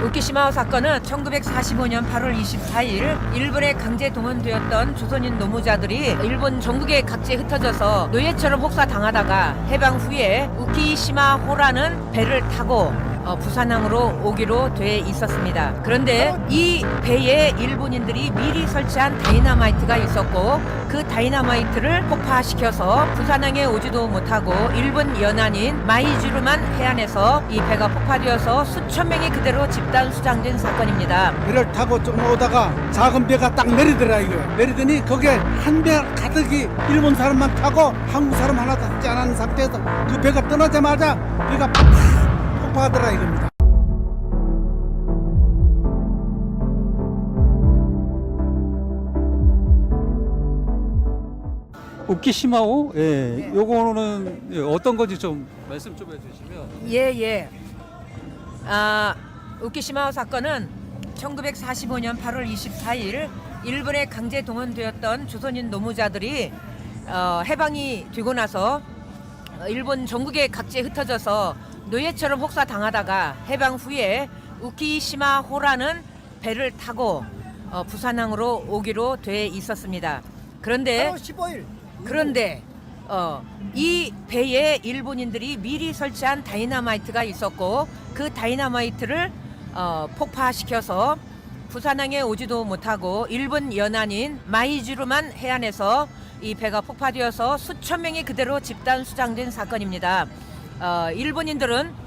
우키시마 사건은 1945년 8월 24일 일본에 강제 동원되었던 조선인 노무자들이 일본 전국에 각지에 흩어져서 노예처럼 혹사당하다가 해방 후에 우키시마호라는 배를 타고 부산항으로 오기로 돼 있었습니다. 그런데 이 배에 일본인들이 미리 설치한 다이너마이트가 있었고 그 다이너마이트를 폭파시켜서 부산항에 오지도 못하고 일본 연안인 마이주르만 해안에서 이 배가 폭파되어서 수천 명이 그대로 집단 수장된 사건입니다. 배를 타고 조금 오다가 작은 배가 딱 내리더라. 이거 내리더니 거기에 한 배 가득이 일본 사람만 타고 한국 사람 하나 타지 않은 상태에서 그 배가 떠나자마자 배가 팍 폭파하더라 이겁니다. 우키시마호? 예. 요거는 어떤 건지 좀 말씀 좀 해주시면. 예. 우키시마호 사건은 1945년 8월 24일 일본에 강제 동원되었던 조선인 노무자들이 해방이 되고 나서 일본 전국에 각지에 흩어져서 노예처럼 혹사당하다가 해방 후에 우키시마호라는 배를 타고 부산항으로 오기로 돼 있었습니다. 그런데 15일. 이 배에 일본인들이 미리 설치한 다이너마이트가 있었고 그 다이너마이트를 폭파시켜서 부산항에 오지도 못하고 일본 연안인 마이주르만 해안에서 이 배가 폭파되어서 수천 명이 그대로 집단 수장된 사건입니다. 일본인들은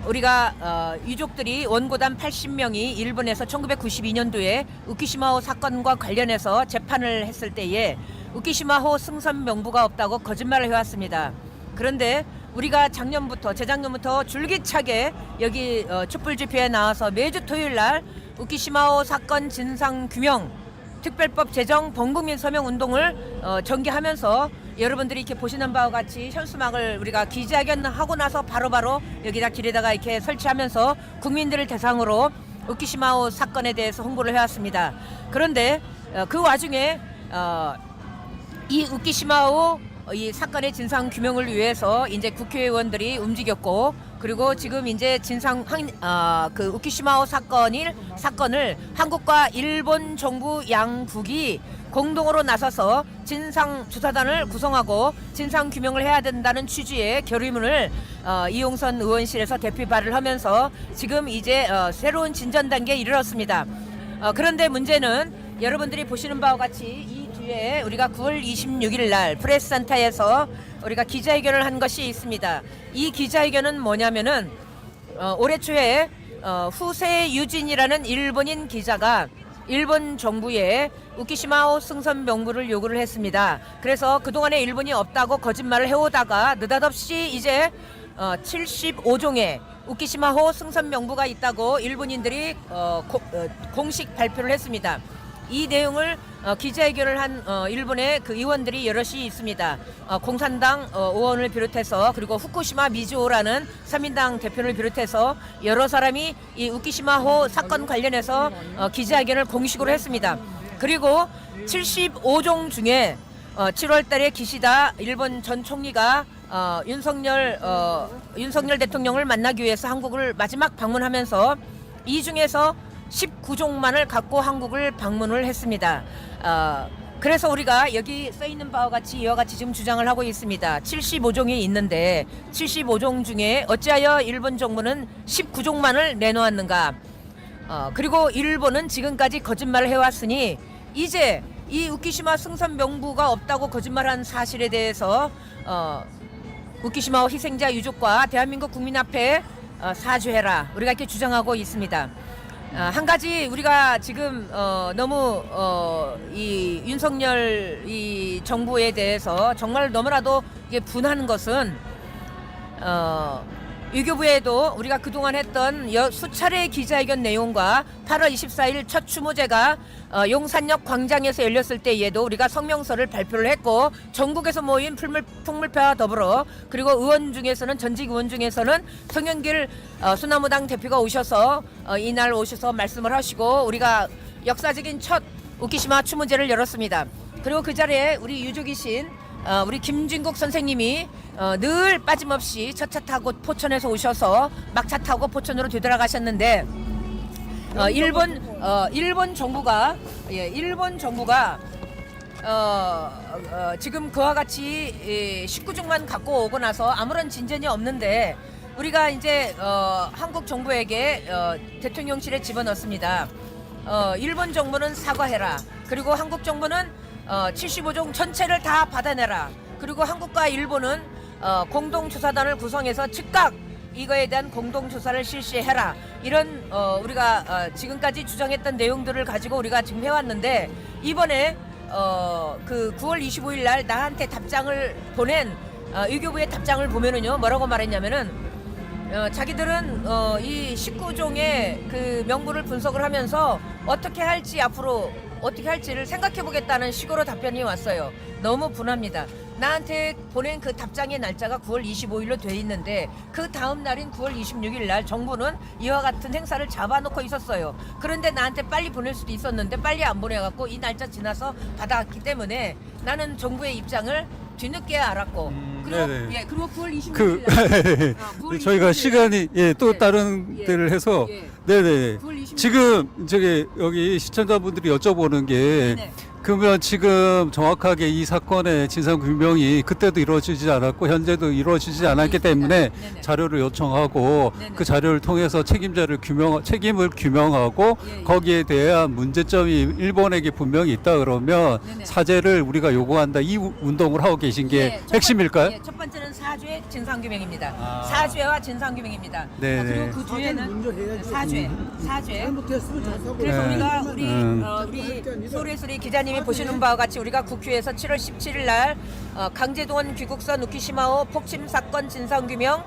우리가 유족들이 원고단 80명이 일본에서 1992년도에 우키시마호 사건과 관련해서 재판을 했을 때에 우키시마호 승선 명부가 없다고 거짓말을 해왔습니다. 그런데 우리가 재작년부터 줄기차게 여기 촛불 집회에 나와서 매주 토요일 날 우키시마호 사건 진상 규명 특별법 제정 범국민 서명 운동을 전개하면서 여러분들이 이렇게 보시는 바와 같이 현수막을 우리가 기자회견 하고 나서 바로바로 여기다 길에다가 이렇게 설치하면서 국민들을 대상으로 우키시마호 사건에 대해서 홍보를 해왔습니다. 그런데 그 와중에 이 우키시마호 이 사건의 진상 규명을 위해서 이제 국회의원들이 움직였고 그리고 지금 이제 그 우키시마호 사건을 한국과 일본 정부 양국이 공동으로 나서서 진상조사단을 구성하고 진상규명을 해야 된다는 취지의 결의문을 이용선 의원실에서 대피 발의를 하면서 지금 이제 새로운 진전 단계에 이르렀습니다. 그런데 문제는 여러분들이 보시는 바와 같이 이 뒤에 우리가 9월 26일 날 프레스센터에서 우리가 기자회견을 한 것이 있습니다. 이 기자회견은 뭐냐면은 올해 초에 후세 유진이라는 일본인 기자가 일본 정부에 우키시마호 승선 명부를 요구를 했습니다. 그래서 그동안에 일본이 없다고 거짓말을 해오다가 느닷없이 이제 75종의 우키시마호 승선 명부가 있다고 일본인들이 공식 발표를 했습니다. 이 내용을 기자회견을 한 일본의 그 의원들이 여럿이 있습니다. 공산당 의원을 비롯해서 그리고 후쿠시마 미즈오라는 3인당 대표를 비롯해서 여러 사람이 이 우키시마호 사건 관련해서 기자회견을 공식으로 했습니다. 그리고 75종 중에 7월 달에 기시다 일본 전 총리가 윤석열 대통령을 만나기 위해서 한국을 마지막 방문하면서 이 중에서 19종만을 갖고 한국을 방문을 했습니다. 그래서 우리가 여기 써 있는 바와 같이 이와 같이 지금 주장을 하고 있습니다. 75종이 있는데 75종 중에 어찌하여 일본 정부는 19종만을 내놓았는가? 그리고 일본은 지금까지 거짓말을 해왔으니 이제 이 우키시마 승선 명부가 없다고 거짓말한 사실에 대해서 우키시마 희생자 유족과 대한민국 국민 앞에 사죄해라. 우리가 이렇게 주장하고 있습니다. 한 가지 우리가 지금 너무 이 윤석열 이 정부에 대해서 정말 너무나도 이게 분한 것은 외교부에도 우리가 그동안 했던 수차례 기자회견 내용과 8월 24일 첫 추모제가 용산역 광장에서 열렸을 때에도 우리가 성명서를 발표를 했고 전국에서 모인 풍물파와 더불어 그리고 의원 중에서는 전직 의원 중에서는 송영길 소나무당 대표가 오셔서 이날 오셔서 말씀을 하시고 우리가 역사적인 첫 우키시마 추모제를 열었습니다. 그리고 그 자리에 우리 유족이신 우리 김진국 선생님이 늘 빠짐없이 첫 차 타고 포천에서 오셔서 막차 타고 포천으로 되돌아가셨는데 일본 정부가 지금 그와 같이 19종만 갖고 오고 나서 아무런 진전이 없는데 우리가 이제 한국 정부에게 대통령실에 집어넣습니다. 일본 정부는 사과해라. 그리고 한국 정부는 75종 전체를 다 받아내라. 그리고 한국과 일본은 공동조사단을 구성해서 즉각 이거에 대한 공동조사를 실시해라. 이런 우리가 지금까지 주장했던 내용들을 가지고 우리가 지금 해왔는데 이번에 그 9월 25일 날 나한테 답장을 보낸 외교부의 답장을 보면은요 뭐라고 말했냐면은 자기들은 이 19종의 그 명부를 분석을 하면서 어떻게 할지 앞으로 어떻게 할지를 생각해 보겠다는 식으로 답변이 왔어요. 너무 분합니다. 나한테 보낸 그 답장의 날짜가 9월 25일로 돼 있는데 그 다음 날인 9월 26일 날 정부는 이와 같은 행사를 잡아놓고 있었어요. 그런데 나한테 빨리 보낼 수도 있었는데 빨리 안 보내갖고 이 날짜 지나서 받아왔기 때문에 나는 정부의 입장을 뒤늦게 알았고 그리고, 네네. 예, 그리고 9월 26일 날 저희가 시간이 또 다른 데를 해서 네네 9월 26일 지금 저기 여기 시청자분들이 여쭤보는 게 네네. 그러면 지금 정확하게 이 사건의 진상 규명이 그때도 이루어지지 않았고 현재도 이루어지지 않았기 때문에 네네. 자료를 요청하고 네네. 그 자료를 통해서 책임을 규명하고 예, 예. 거기에 대한 문제점이 일본에게 분명히 있다 그러면 네네. 사죄를 우리가 요구한다 이 운동을 하고 계신 게 예, 핵심일까요? 첫 번째는 사죄 진상규명입니다. 아. 사죄와 진상규명입니다. 네네. 그리고 그 뒤에는 사죄. 잘못했으면 잘하고. 그래서 네. 우리 소리소리 기자님이 보시는 바와 같이 우리가 국회에서 7월 17일 날 강제동원 귀국선 우키시마호 폭침 사건 진상규명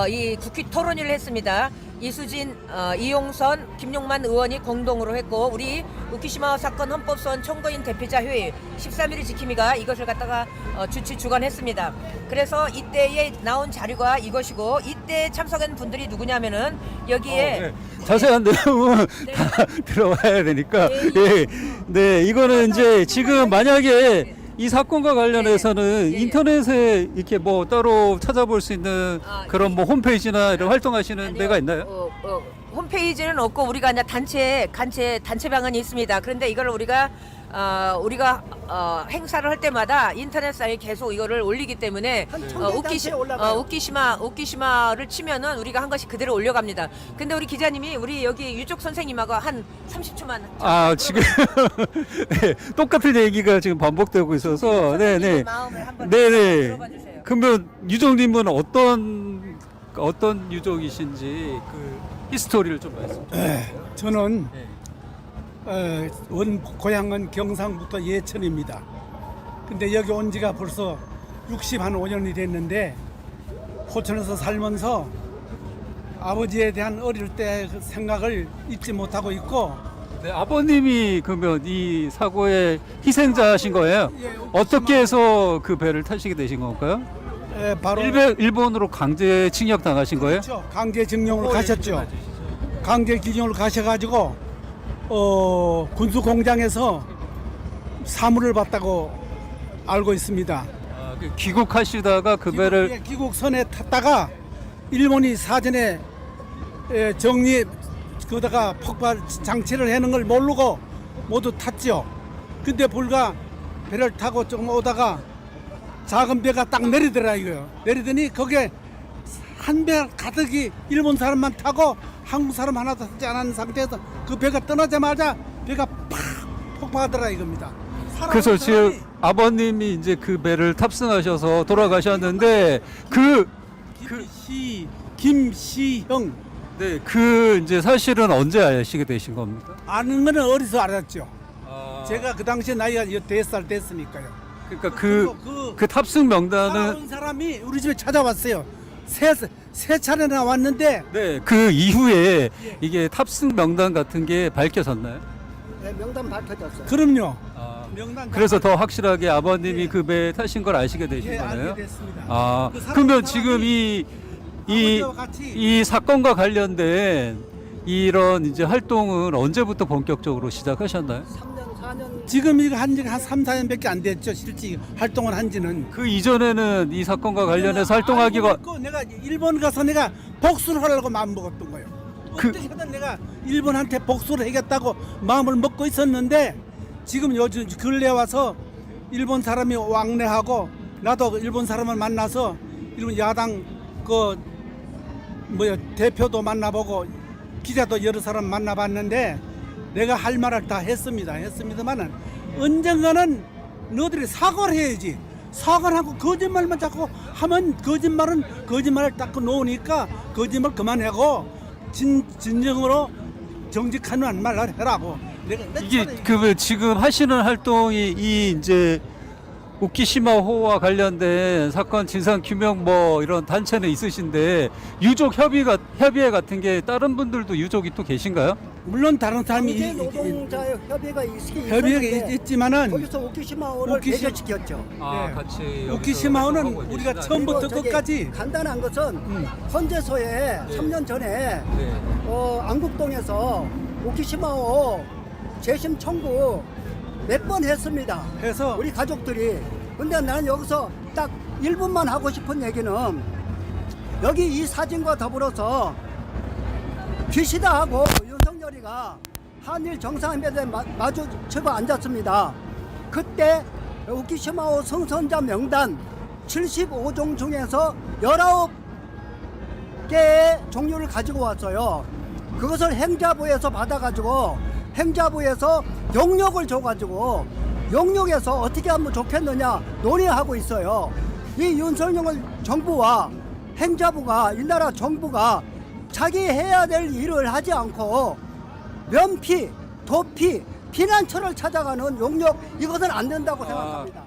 이 국회 토론회를 했습니다. 이수진, 이용선, 김용만 의원이 공동으로 했고 우리 우키시마호 사건 헌법소원 청구인 대표자 회의 13일의 지킴이가 이것을 갖다가 주관했습니다. 그래서 이때에 나온 자료가 이것이고 이때 참석한 분들이 누구냐면은 여기에 네. 자세한 내용은 네. 다 들어봐야 되니까 네. 네 이거는 이제 지금 만약에 이 사건과 관련해서는 네. 인터넷에 이렇게 뭐 따로 찾아볼 수 있는 그런 뭐 홈페이지나 이런 활동하시는 아니요. 데가 있나요? 홈페이지는 없고 우리가 이제 단체방은 있습니다. 그런데 이걸 우리가 행사를 할 때마다 인터넷상에 계속 이거를 올리기 때문에 우키시마를 치면은 우리가 한 것이 그대로 올려갑니다. 근데 우리 기자님이 우리 여기 유족 선생님하고 한 30초만 지금 네, 똑같은 얘기가 지금 반복되고 있어서 네네 마음을 한번 네네 들어봐 주세요. 그러면 유족님은 어떤 유족이신지 그 히스토리를 좀 말씀 좀 해주세요. 저는 네. 원 고향은 경상북도 예천입니다. 근데 여기 온 지가 벌써 65년이 됐는데 포천에서 살면서 아버지에 대한 어릴 때 그 생각을 잊지 못하고 있고 네, 아버님이 그러면 이 사고의 희생자신 거예요? 예, 어떻게 해서 그 배를 타시게 되신 건가요? 바로 일본으로 강제 징역 당하신 거예요? 그렇죠. 강제징용으로 가셨죠. 강제징용으로 가셔가지고 군수 공장에서 사물을 봤다고 알고 있습니다. 귀국하시다가 그 배를 귀국선에 탔다가 일본이 사전에 정리 그다가 폭발 장치를 해놓은 걸 모르고 모두 탔죠. 근데 불과 배를 타고 조금 오다가 작은 배가 딱 내리더라 이거요. 내리더니 거기에 한 배 가득이 일본 사람만 타고 한국 사람 하나도 타지 않은 상태에서 그 배가 떠나자마자 배가 팍 폭파하더라 이겁니다. 그래서 지금 아버님이 이제 그 배를 탑승하셔서 돌아가셨는데 김시형 네, 그 이제 사실은 언제 아시게 되신 겁니까? 아는 거는 어디서 알았죠. 제가 그 당시에 나이가 10살 됐으니까요. 그러니까 그 탑승 명단은 따라온 사람이 우리 집에 찾아왔어요. 세 차례나 왔는데 네, 그 이후에 이게 탑승 명단 같은 게 밝혀졌나요? 네, 명단 밝혀졌어요. 그럼요. 명단 그래서 더 확실하게 아버님이 그 배에 타신 걸 아시게 되신 예, 거네요. 알게 됐습니다. 그 사람 그러면 사람이 지금 아버지와 같이 이 사건과 관련된 이런 이제 활동은 언제부터 본격적으로 시작하셨나요? 3년 4년 지금 이거 한 지가 한 3, 4년밖에 안 됐죠. 실제 활동을 한 지는. 그 이전에는 이 사건과 관련해서 활동하기가 알고 있고 내가 일본 가서 내가 복수를 하려고 마음 먹었던 거예요. 그- 어떻게든 내가 일본한테 복수를 하겠다고 마음을 먹고 있었는데 지금 요즘 근래 와서 일본 사람이 왕래하고 나도 일본 사람을 만나서 일본 야당 그 뭐야 대표도 만나보고 기자도 여러 사람 만나봤는데 내가 할 말을 다 했습니다만은 언젠가는 너희들이 사과를 해야지. 사과를 하고 거짓말만 자꾸 하면 거짓말을 닦고 놓으니까 거짓말 그만하고 진정으로 정직한 말을 해라고. 내가 이게 그 지금 하시는 활동이 이 이제 우키시마호와 관련된 사건 진상 규명 뭐 이런 단체는 있으신데 유족 협의회 같은 게 다른 분들도 유족이 또 계신가요? 물론 다른 사람이 경제 노동자 협의가 협의가 있었는데 있지만 거기서 우키시마호를 배제시켰죠. 네. 같이 우키시마호는 우리가 처음부터 그리고 저기 끝까지 간단한 것은 헌재소에 3년 전에 네. 안국동에서 우키시마호 재심 청구 몇 번 했습니다. 해서 우리 가족들이. 근데 나는 여기서 딱 1분만 하고 싶은 얘기는 여기 이 사진과 더불어서 기시다하고 윤석열이가 한일 정상회담에 마주치고 앉았습니다. 그때 우키시마호 승선자 명단 75종 중에서 19개의 종류를 가지고 왔어요. 그것을 행자부에서 받아가지고 행자부에서 용역을 줘가지고 용역에서 어떻게 하면 좋겠느냐 논의하고 있어요. 이 윤석열 정부와 행자부가 이 나라 정부가 자기 해야 될 일을 하지 않고 면피, 도피, 피난처를 찾아가는 용역 이것은 안 된다고 생각합니다.